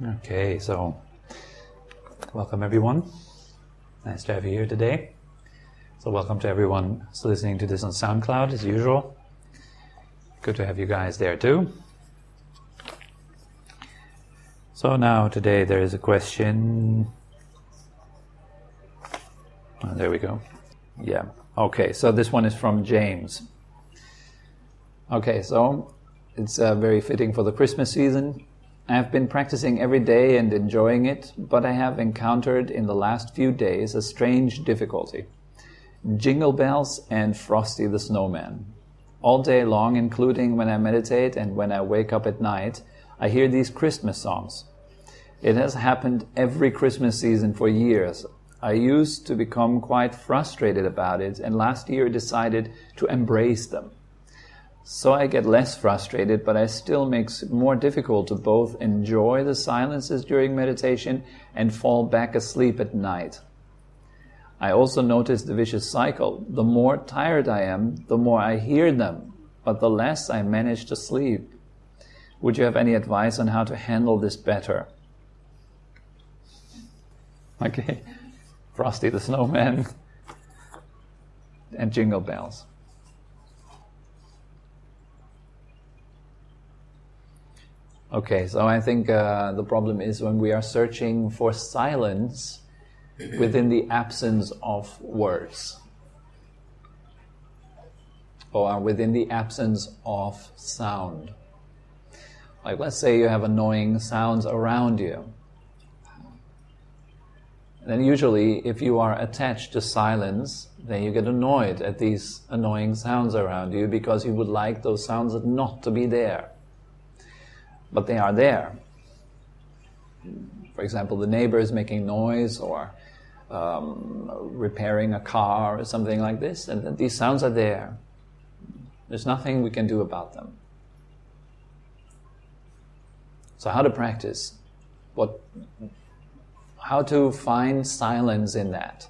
Okay, so welcome everyone. Nice to have you here today. So welcome to everyone who's listening to this on SoundCloud as usual. Good to have you guys there too. So now today there is a question. Oh, there we go. Yeah. Okay, so this one is from James. Okay, so it's very fitting for the Christmas season. I have been practicing every day and enjoying it, but I have encountered in the last few days a strange difficulty. Jingle bells and Frosty the Snowman. All day long, including when I meditate and when I wake up at night, I hear these Christmas songs. It has happened every Christmas season for years. I used to become quite frustrated about it, and last year decided to embrace them. So I get less frustrated, but it still makes it more difficult to both enjoy the silences during meditation and fall back asleep at night. I also notice the vicious cycle. The more tired I am, the more I hear them, but the less I manage to sleep. Would you have any advice on how to handle this better? Okay, Frosty the Snowman and Jingle Bells. Okay, so I think the problem is when we are searching for silence within the absence of words, or within the absence of sound. Like, let's say you have annoying sounds around you. Then usually, if you are attached to silence, then you get annoyed at these annoying sounds around you because you would like those sounds not to be there. But they are there. For example, the neighbor is making noise or repairing a car or something like this, and these sounds are there. There's nothing we can do about them. So how to practice? How to find silence in that?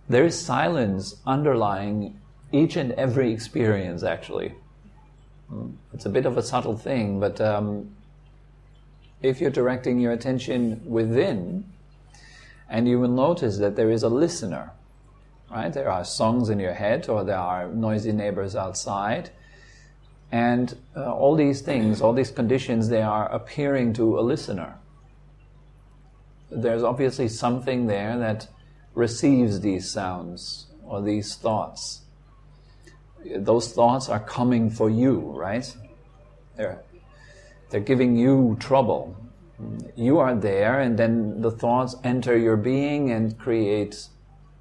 There is silence underlying each and every experience, actually. It's a bit of a subtle thing, but if you're directing your attention within, and you will notice that there is a listener, right? There are songs in your head, or there are noisy neighbors outside, and all these things, all these conditions, they are appearing to a listener. There's obviously something there that receives these sounds or these thoughts. Those thoughts are coming for you, right? They're giving you trouble. You are there, and then the thoughts enter your being and create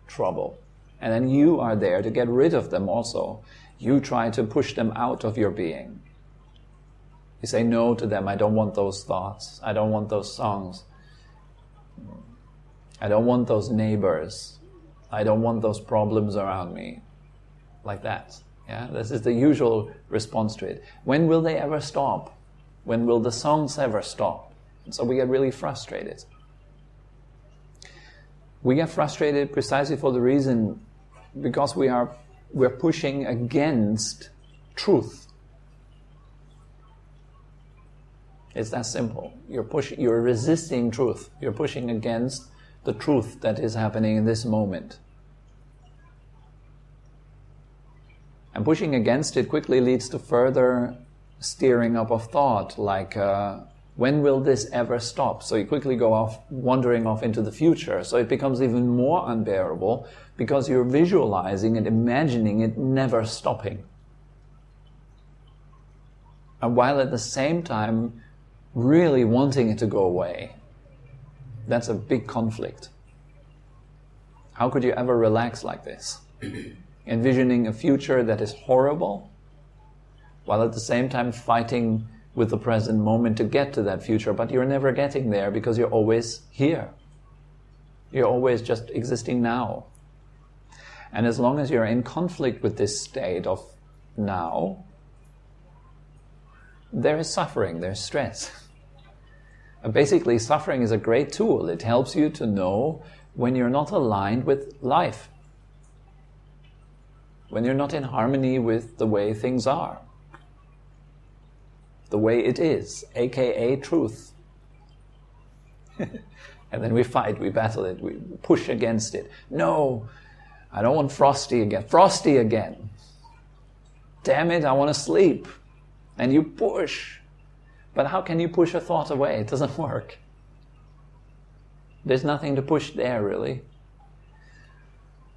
trouble. And then you are there to get rid of them also. You try to push them out of your being. You say no to them. I don't want those thoughts. I don't want those songs. I don't want those neighbors. I don't want those problems around me. Like that. Yeah, this is the usual response to it. When will they ever stop? When will the songs ever stop? And so we get really frustrated. We get frustrated precisely for the reason because we're pushing against truth. It's that simple. You're resisting truth. You're pushing against the truth that is happening in this moment. And pushing against it quickly leads to further steering up of thought, like, when will this ever stop? So you quickly go off, wandering off into the future. So it becomes even more unbearable because you're visualizing and imagining it never stopping. And while at the same time really wanting it to go away. That's a big conflict. How could you ever relax like this? Envisioning a future that is horrible, while at the same time fighting with the present moment to get to that future, but you're never getting there because you're always here. You're always just existing now. And as long as you're in conflict with this state of now, there is suffering, there's stress. Basically, suffering is a great tool. It helps you to know when you're not aligned with life, when you're not in harmony with the way things are. the way it is, aka truth. And then we fight, we battle it, we push against it. No, I don't want Frosty again. Frosty again. Damn it, I want to sleep. And you push. But how can you push a thought away? It doesn't work. There's nothing to push there, really.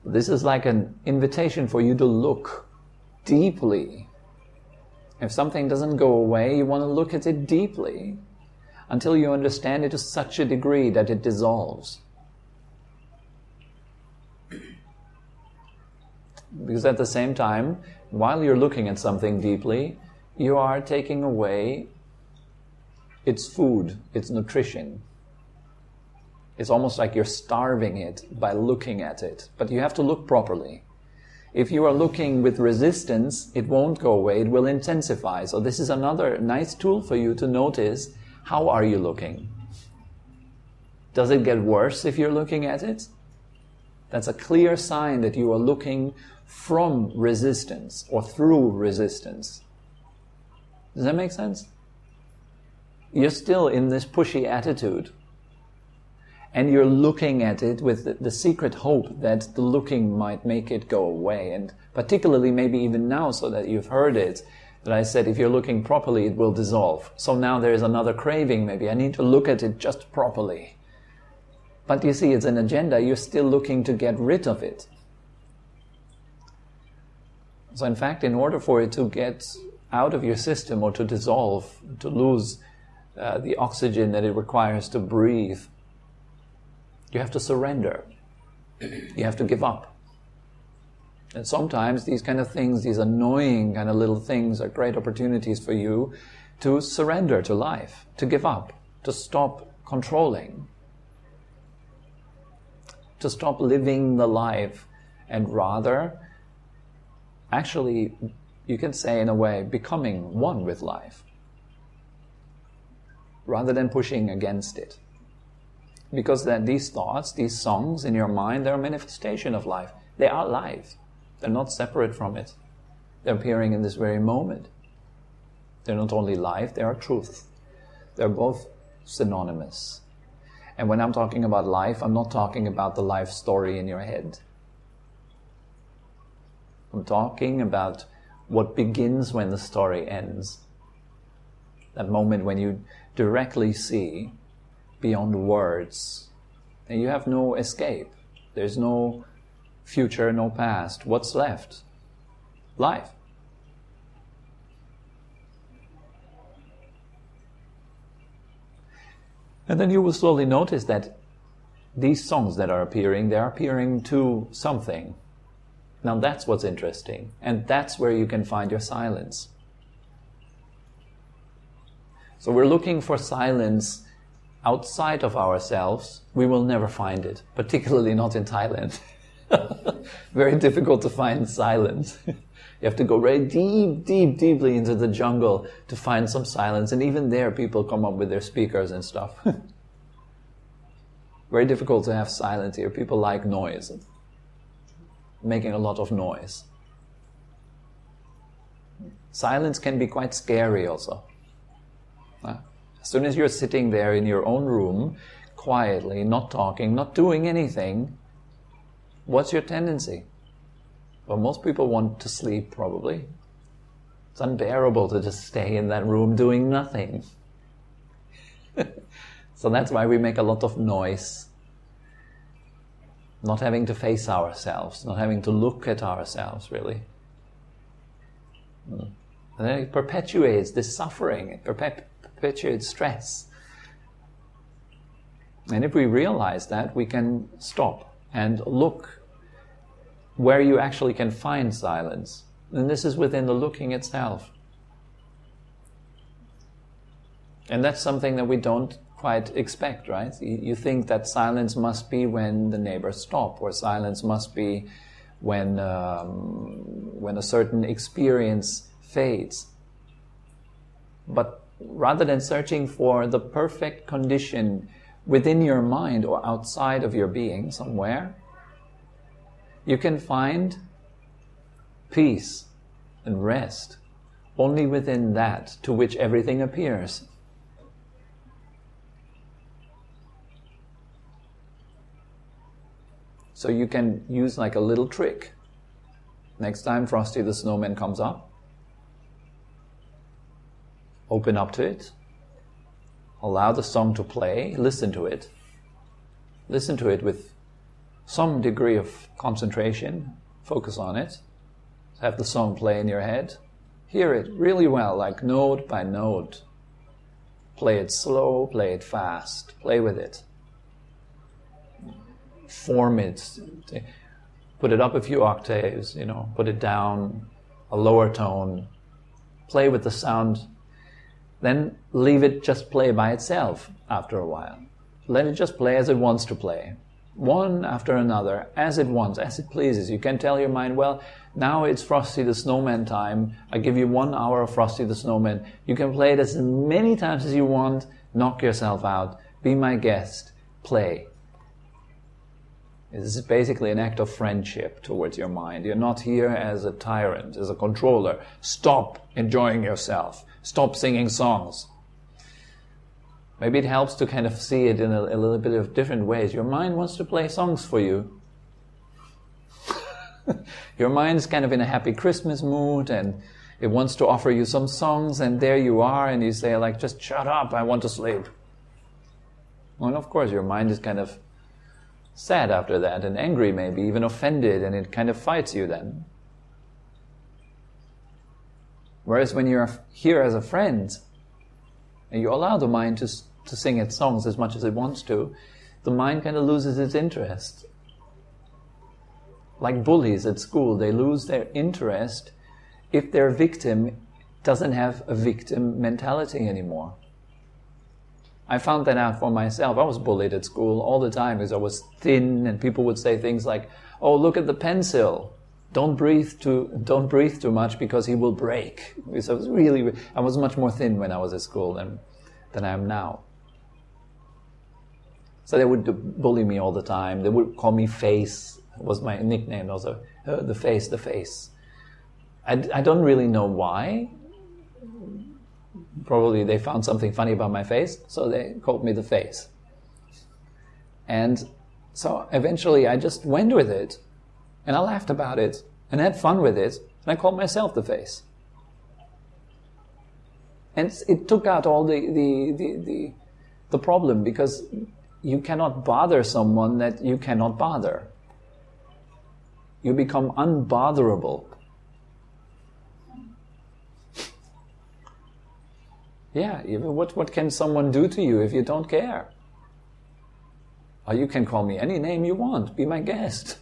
This is like an invitation for you to look deeply. If something doesn't go away, you want to look at it deeply until you understand it to such a degree that it dissolves. Because at the same time, while you're looking at something deeply, you are taking away its food, its nutrition. It's almost like you're starving it by looking at it. But you have to look properly. If you are looking with resistance, it won't go away, it will intensify. So this is another nice tool for you to notice, how are you looking? Does it get worse if you're looking at it? That's a clear sign that you are looking from resistance or through resistance. Does that make sense? You're still in this pushy attitude. And you're looking at it with the secret hope that the looking might make it go away. And particularly maybe even now, so that you've heard it, that I said if you're looking properly, it will dissolve. So now there is another craving maybe. I need to look at it just properly. But you see, it's an agenda. You're still looking to get rid of it. So in fact, in order for it to get out of your system or to dissolve, to lose the oxygen that it requires to breathe, you have to surrender. You have to give up. And sometimes these kind of things, these annoying kind of little things, are great opportunities for you to surrender to life, to give up, to stop controlling, to stop living the life, and rather, actually, you can say in a way, becoming one with life, rather than pushing against it. Because that these thoughts, these songs in your mind, they're a manifestation of life. They are life. They're not separate from it. They're appearing in this very moment. They're not only life, they are truth. They're both synonymous. And when I'm talking about life, I'm not talking about the life story in your head. I'm talking about what begins when the story ends. That moment when you directly see beyond words. And you have no escape. There's no future, no past. What's left? Life. And then you will slowly notice that these songs that are appearing, they're appearing to something. Now that's what's interesting. And that's where you can find your silence. So we're looking for silence outside of ourselves. We will never find it, particularly not in Thailand. Very difficult to find silence. You have to go very deeply into the jungle to find some silence. And even there, people come up with their speakers and stuff. Very difficult to have silence here. People like noise, making a lot of noise. Silence can be quite scary also. As soon as you're sitting there in your own room, quietly, not talking, not doing anything, what's your tendency? Well, most people want to sleep, probably. It's unbearable to just stay in that room doing nothing. So that's why we make a lot of noise. Not having to face ourselves, not having to look at ourselves, really. And then it perpetuates this suffering, it perpetuates stress. And if we realize that, we can stop and look where you actually can find silence. And this is within the looking itself. And that's something that we don't quite expect, right? You think that silence must be when the neighbors stop, or silence must be when a certain experience fades. But rather than searching for the perfect condition within your mind or outside of your being somewhere, you can find peace and rest only within that to which everything appears. So you can use like a little trick. Next time Frosty the Snowman comes up, open up to it, allow the song to play, listen to it. Listen to it with some degree of concentration, focus on it. Have the song play in your head. Hear it really well, like note by note. Play it slow, play it fast, play with it. Form it. Put it up a few octaves, put it down a lower tone. Play with the sound. Then leave it just play by itself after a while. Let it just play as it wants to play. One after another, as it wants, as it pleases. You can tell your mind, well, now it's Frosty the Snowman time. I give you 1 hour of Frosty the Snowman. You can play it as many times as you want. Knock yourself out. Be my guest. Play. This is basically an act of friendship towards your mind. You're not here as a tyrant, as a controller. Stop enjoying yourself. Stop singing songs. Maybe it helps to kind of see it in a little bit of different ways. Your mind wants to play songs for you. Your mind's kind of in a happy Christmas mood and it wants to offer you some songs, and there you are and you say like, just shut up, I want to sleep. Well, and of course your mind is kind of sad after that and angry, maybe even offended, and it kind of fights you then. Whereas when you're here as a friend and you allow the mind to sing its songs as much as it wants to, the mind kind of loses its interest. Like bullies at school, they lose their interest if their victim doesn't have a victim mentality anymore. I found that out for myself. I was bullied at school all the time because I was thin, and people would say things like, "Oh, look at the pencil. Don't breathe too much because he will break." Because I was much more thin when I was at school than I am now. So they would bully me all the time. They would call me Face. Was my nickname also. The face. I don't really know why. Probably they found something funny about my face, so they called me the Face. And so eventually I just went with it, and I laughed about it, and had fun with it, and I called myself the Face. And it took out all the problem, because you cannot bother someone that you cannot bother. You become unbotherable. Yeah, what can someone do to you if you don't care? Or you can call me any name you want. Be my guest.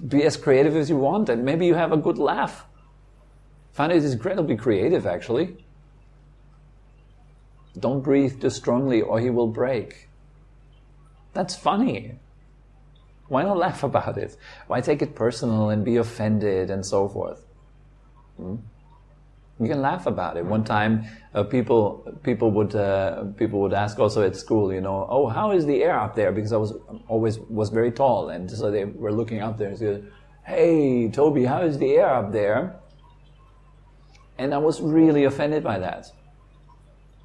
Be as creative as you want, and maybe you have a good laugh. Find it incredibly creative, actually. Don't breathe too strongly or he will break. That's funny. Why not laugh about it? Why take it personal and be offended and so forth? You can laugh about it. One time, people would ask also at school, "Oh, how is the air up there?" Because I was very tall, and so they were looking up there and said, "Hey, Tobi, how is the air up there?" And I was really offended by that.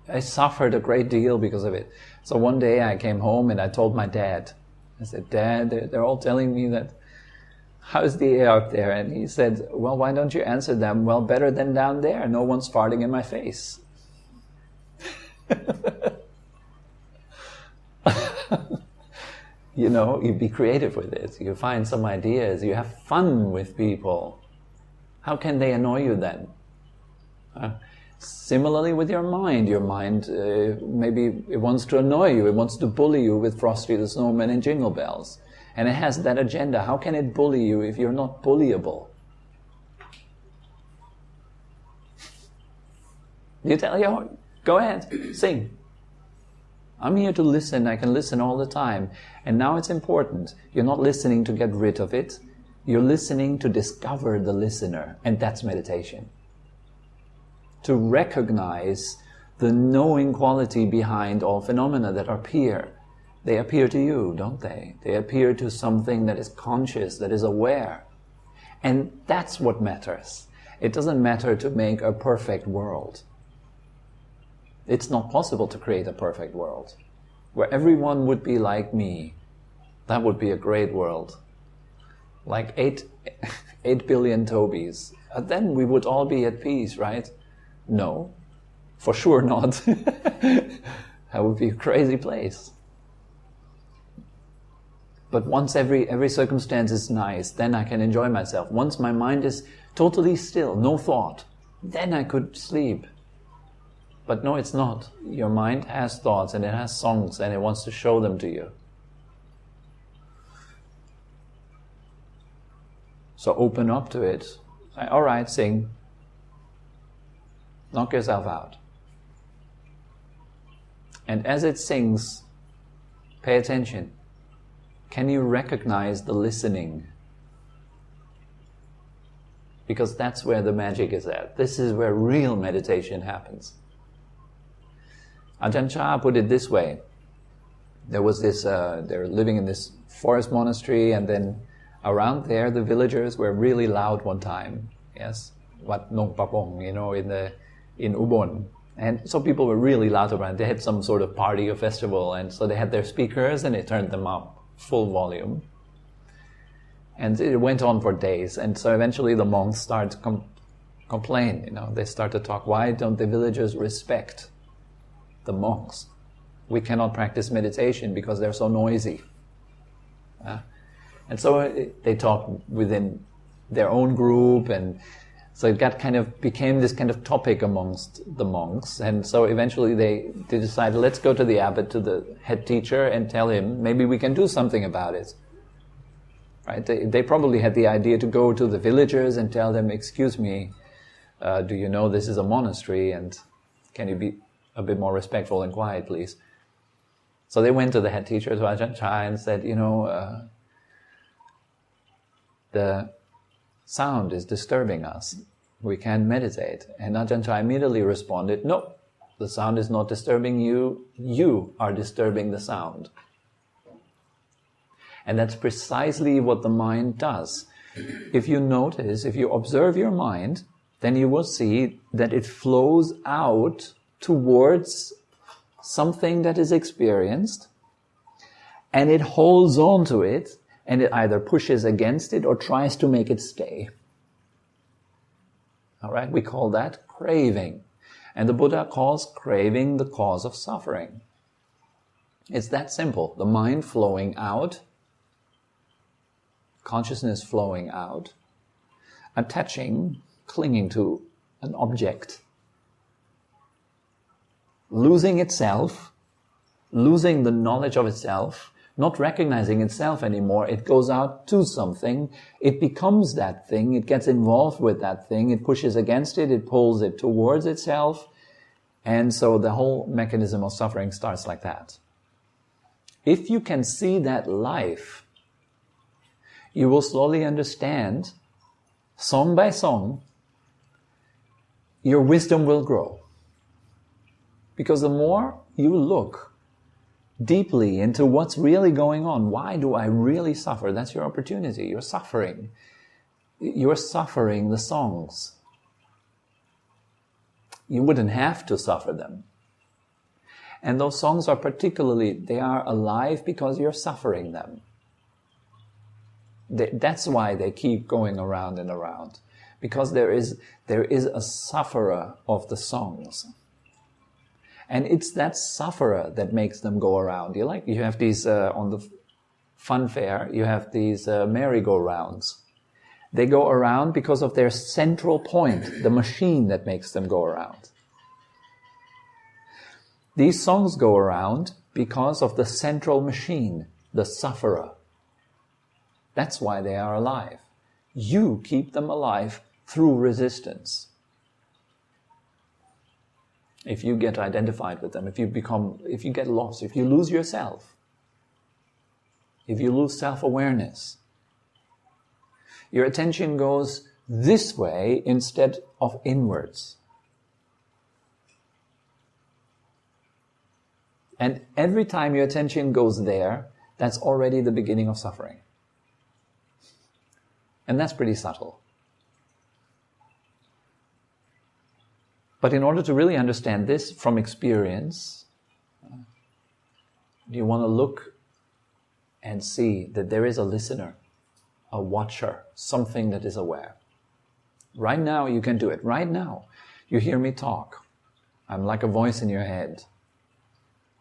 I suffered a great deal because of it. So one day I came home and I told my dad. I said, "Dad, they're all telling me that, how's the air up there?" And he said, "Well, why don't you answer them? Well, better than down there. No one's farting in my face." You be creative with it. You find some ideas. You have fun with people. How can they annoy you then? Similarly with your mind. Your mind, maybe it wants to annoy you. It wants to bully you with Frosty the Snowman and Jingle Bells. And it has that agenda. How can it bully you if you're not bullyable? You tell you, go ahead, sing. I'm here to listen. I can listen all the time. And now it's important. You're not listening to get rid of it. You're listening to discover the listener. And that's meditation. To recognize the knowing quality behind all phenomena that appear. They appear to you, don't they? They appear to something that is conscious, that is aware. And that's what matters. It doesn't matter to make a perfect world. It's not possible to create a perfect world where everyone would be like me. That would be a great world. Like 8 billion Tobis. Then we would all be at peace, right? No, for sure not. That would be a crazy place. But once every circumstance is nice, then I can enjoy myself. Once my mind is totally still, no thought, then I could sleep. But no, it's not. Your mind has thoughts and it has songs and it wants to show them to you. So open up to it. Say, all right, sing. Knock yourself out. And as it sings, pay attention. Can you recognize the listening? Because that's where the magic is at. This is where real meditation happens. Ajahn Chah put it this way. There was this, they're living in this forest monastery, and then around there the villagers were really loud one time. Yes, Wat Nong Papong, in Ubon. And so people were really loud around. They had some sort of party or festival, and so they had their speakers and they turned them up full volume. And it went on for days, and so eventually the monks started to complain. They start to talk, why don't the villagers respect the monks? We cannot practice meditation because they're so noisy. And so they talked within their own group, and so it became this kind of topic amongst the monks. And so eventually they decided, let's go to the abbot, to the head teacher, and tell him, maybe we can do something about it. Right? They probably had the idea to go to the villagers and tell them, excuse me, do you know this is a monastery, and can you be a bit more respectful and quiet, please? So they went to the head teacher, to Ajahn Chah, and said, the sound is disturbing us. We can't meditate. And Ajahn Chah immediately responded, no, the sound is not disturbing you. You are disturbing the sound. And that's precisely what the mind does. If you notice, if you observe your mind, then you will see that it flows out towards something that is experienced, and it holds on to it, and it either pushes against it or tries to make it stay. All right, we call that craving. And the Buddha calls craving the cause of suffering. It's that simple. The mind flowing out, consciousness flowing out, attaching, clinging to an object, losing itself, losing the knowledge of itself, not recognizing itself anymore. It goes out to something, it becomes that thing, it gets involved with that thing, it pushes against it, it pulls it towards itself, and so the whole mechanism of suffering starts like that. If you can see that life, you will slowly understand, song by song, your wisdom will grow. Because the more you look deeply into what's really going on, why do I really suffer? That's your opportunity. You're suffering. You're suffering the songs. You wouldn't have to suffer them. And those songs are they are alive because you're suffering them. That's why they keep going around and around. Because there is a sufferer of the songs. And it's that sufferer that makes them go around. You have these, on the fun fair, you have these merry-go-rounds. They go around because of their central point, the machine that makes them go around. These songs go around because of the central machine, the sufferer. That's why they are alive. You keep them alive through resistance. If you get identified with them, if you get lost, if you lose yourself, if you lose self-awareness, your attention goes this way instead of inwards. And every time your attention goes there, that's already the beginning of suffering. And that's pretty subtle. But in order to really understand this from experience, you want to look and see that there is a listener, a watcher, something that is aware. Right now you can do it. Right now you hear me talk. I'm like a voice in your head.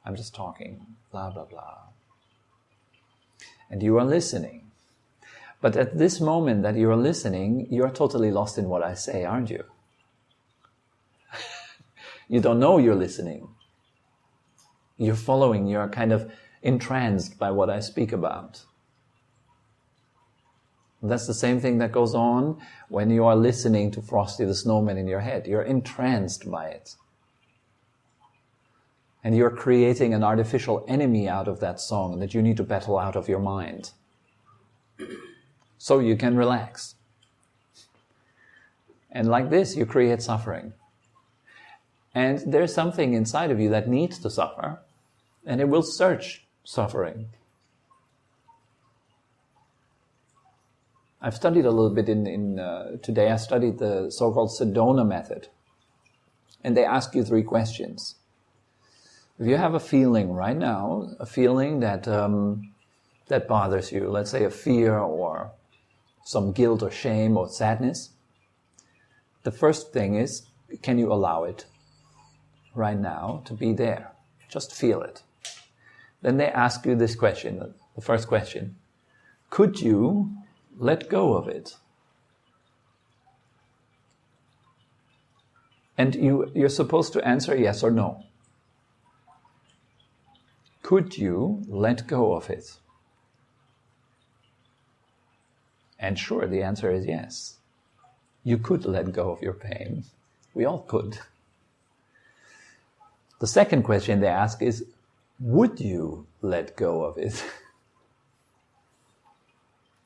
I'm just talking, blah, blah, blah. And you are listening. But at this moment that you are listening, you are totally lost in what I say, aren't you? You don't know you're listening. You're following, you're kind of entranced by what I speak about. That's the same thing that goes on when you are listening to Frosty the Snowman in your head. You're entranced by it. And you're creating an artificial enemy out of that song that you need to battle out of your mind. So you can relax. And like this, you create suffering. And there's something inside of you that needs to suffer, and it will search suffering. I've studied a little bit today. I studied the so-called Sedona method. And they ask you 3 questions. If you have a feeling right now, a feeling that that bothers you, let's say a fear or some guilt or shame or sadness, the first thing is, can you allow it right now to be there? Just feel it. Then they ask you this question, the first question. Could you let go of it? And you're supposed to answer yes or no. Could you let go of it? And sure, the answer is yes. You could let go of your pain. We all could. The second question they ask is, would you let go of it?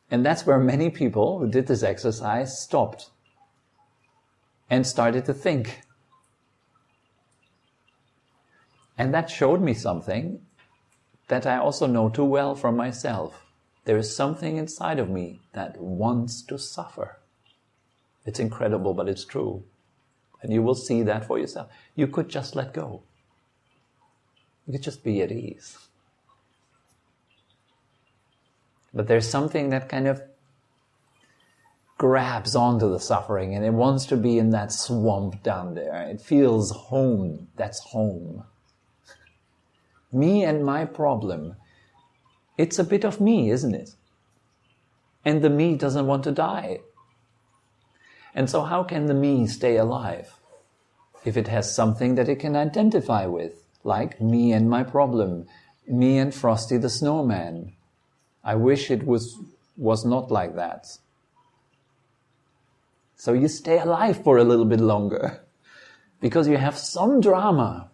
And that's where many people who did this exercise stopped and started to think. And that showed me something that I also know too well from myself. There is something inside of me that wants to suffer. It's incredible, but it's true. And you will see that for yourself. You could just let go. You could just be at ease. But there's something that kind of grabs onto the suffering and it wants to be in that swamp down there. It feels home. That's home. Me and my problem. It's a bit of me, isn't it? And the me doesn't want to die. And so how can the me stay alive? If it has something that it can identify with, like me and my problem, me and Frosty the Snowman. I wish it was not like that. So you stay alive for a little bit longer because you have some drama,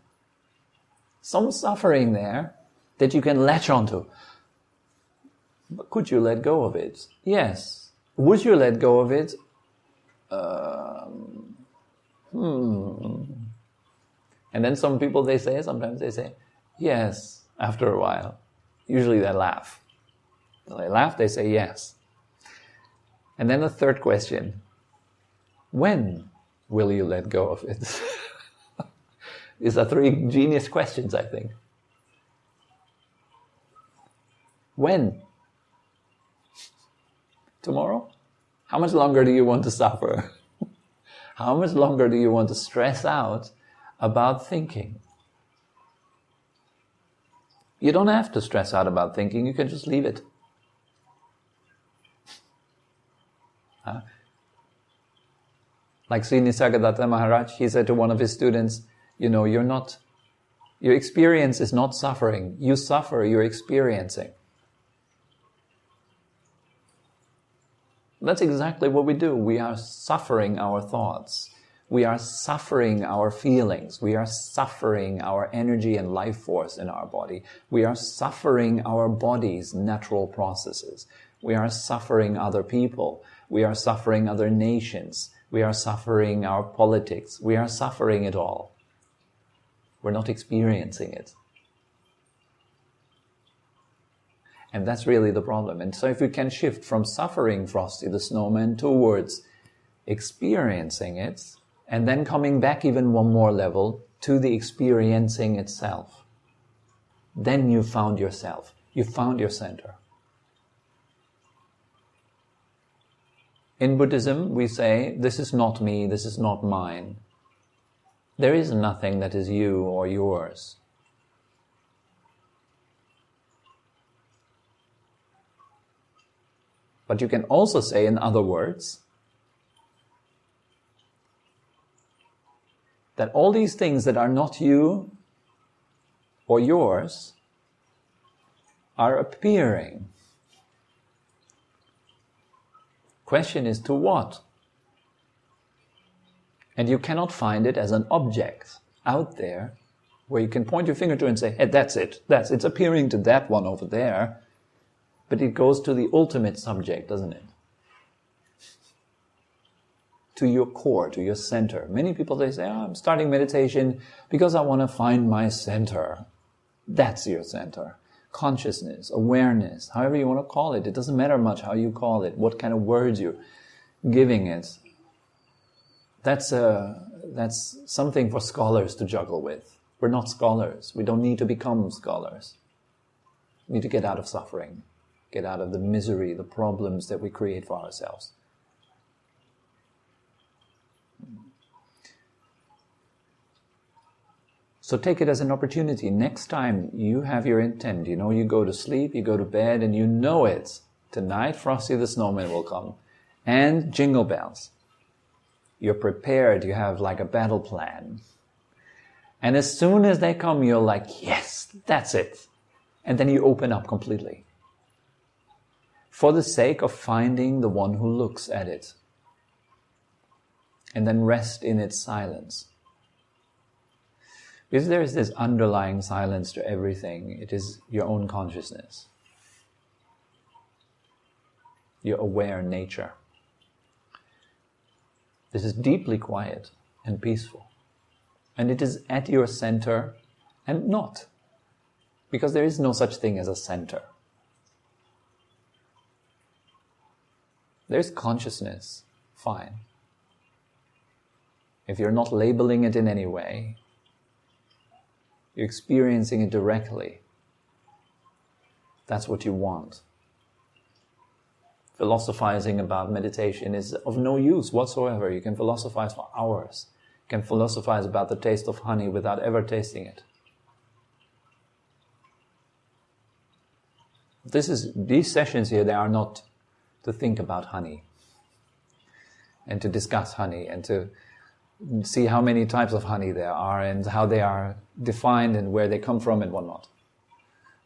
some suffering there that you can latch onto. But could you let go of it? Yes. Would you let go of it? And then some people sometimes they say, yes, after a while. Usually they laugh. They laugh, they say yes. And then the third question, when will you let go of it? These are 3 genius questions, I think. When? Tomorrow? How much longer do you want to suffer? How much longer do you want to stress out about thinking? You don't have to stress out about thinking, you can just leave it. Like Sri Nisargadatta Maharaj, he said to one of his students, your experience is not suffering. You suffer, you're experiencing. That's exactly what we do. We are suffering our thoughts. We are suffering our feelings. We are suffering our energy and life force in our body. We are suffering our body's natural processes. We are suffering other people. We are suffering other nations. We are suffering our politics. We are suffering it all. We're not experiencing it. And that's really the problem. And so if we can shift from suffering Frosty the Snowman towards experiencing it, and then coming back even one more level to the experiencing itself. Then you found yourself. You found your center. In Buddhism, we say, this is not me, this is not mine. There is nothing that is you or yours. But you can also say, in other words, that all these things that are not you or yours are appearing. Question is, to what? And you cannot find it as an object out there where you can point your finger to and say, hey, that's it. It's appearing to that one over there. But it goes to the ultimate subject, doesn't it? To your core, to your center. Many people, they say, I'm starting meditation because I want to find my center. That's your center. Consciousness, awareness, however you want to call it. It doesn't matter much how you call it, what kind of words you're giving it. That's something for scholars to juggle with. We're not scholars. We don't need to become scholars. We need to get out of suffering, get out of the misery, the problems that we create for ourselves. So take it as an opportunity. Next time you have your intent, you go to sleep, you go to bed, and you know it. Tonight, Frosty the Snowman will come. And jingle bells. You're prepared, you have like a battle plan. And as soon as they come, you're like, yes, that's it. And then you open up completely. For the sake of finding the one who looks at it. And then rest in its silence. Because there is this underlying silence to everything. It is your own consciousness. Your aware nature. This is deeply quiet and peaceful. And it is at your center and not. Because there is no such thing as a center. There's consciousness, fine. If you're not labeling it in any way, you're experiencing it directly. That's what you want. Philosophizing about meditation is of no use whatsoever. You can philosophize for hours. You can philosophize about the taste of honey without ever tasting it. These sessions here, they are not to think about honey and to discuss honey and to see how many types of honey there are and how they are defined and where they come from and whatnot.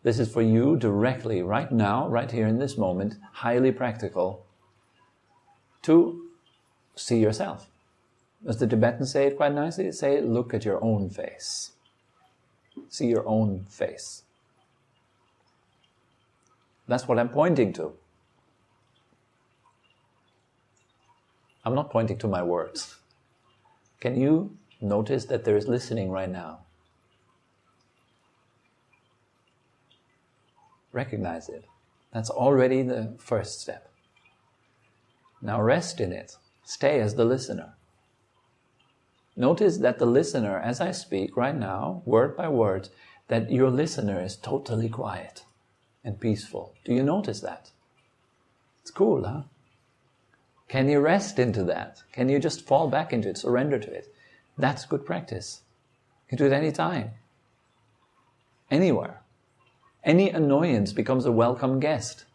This is for you directly, right now, right here in this moment, highly practical, to see yourself. As the Tibetans say it quite nicely, say, look at your own face. See your own face. That's what I'm pointing to. I'm not pointing to my words. Can you notice that there is listening right now? Recognize it. That's already the first step. Now rest in it. Stay as the listener. Notice that the listener, as I speak right now, word by word, that your listener is totally quiet and peaceful. Do you notice that? It's cool, huh? Can you rest into that? Can you just fall back into it, surrender to it? That's good practice. You can do it any time. Anywhere. Any annoyance becomes a welcome guest.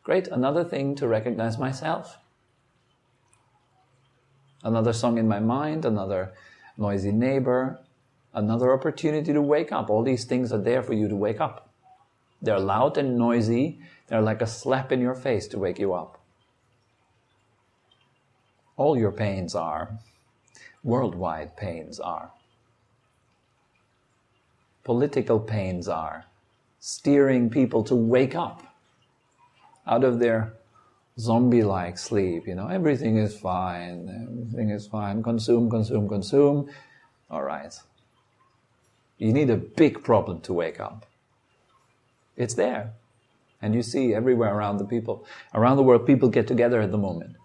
Great, another thing to recognize myself. Another song in my mind, another noisy neighbor, another opportunity to wake up. All these things are there for you to wake up. They're loud and noisy. They're like a slap in your face to wake you up. All your pains are. Worldwide pains are. Political pains are. Steering people to wake up out of their zombie-like sleep. Everything is fine. Everything is fine. Consume, consume, consume. All right. You need a big problem to wake up. It's there. And you see everywhere around the world, people get together at the moment.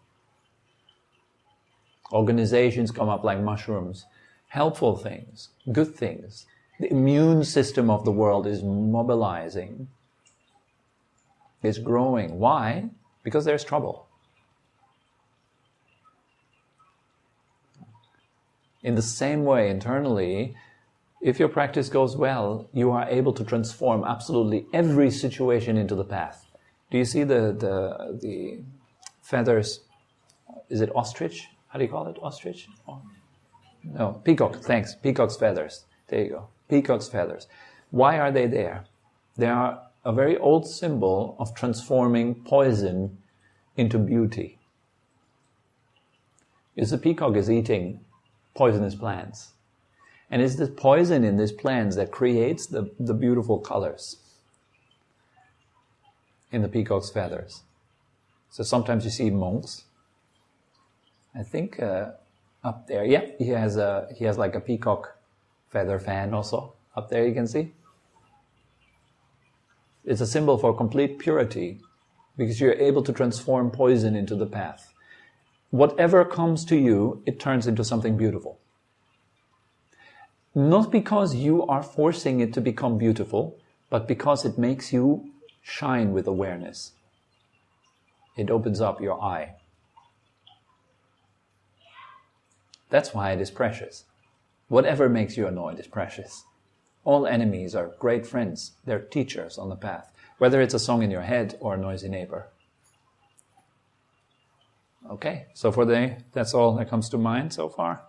Organizations come up like mushrooms. Helpful things, good things. The immune system of the world is mobilizing. It's growing. Why? Because there's trouble. In the same way, internally, if your practice goes well, you are able to transform absolutely every situation into the path. Do you see the feathers? Is it ostrich? How do you call it? Ostrich? Oh. No, peacock. Thanks. Peacock's feathers. There you go. Peacock's feathers. Why are they there? They are a very old symbol of transforming poison into beauty. Because the peacock is eating poisonous plants. And it's this poison in these plants that creates the beautiful colors in the peacock's feathers. So sometimes you see monks. I think up there, yeah, he has like a peacock feather fan also. Up there you can see. It's a symbol for complete purity because you're able to transform poison into the path. Whatever comes to you, it turns into something beautiful. Not because you are forcing it to become beautiful, but because it makes you shine with awareness. It opens up your eye. That's why it is precious. Whatever makes you annoyed is precious. All enemies are great friends. They're teachers on the path. Whether it's a song in your head or a noisy neighbor. Okay, so for today, that's all that comes to mind so far.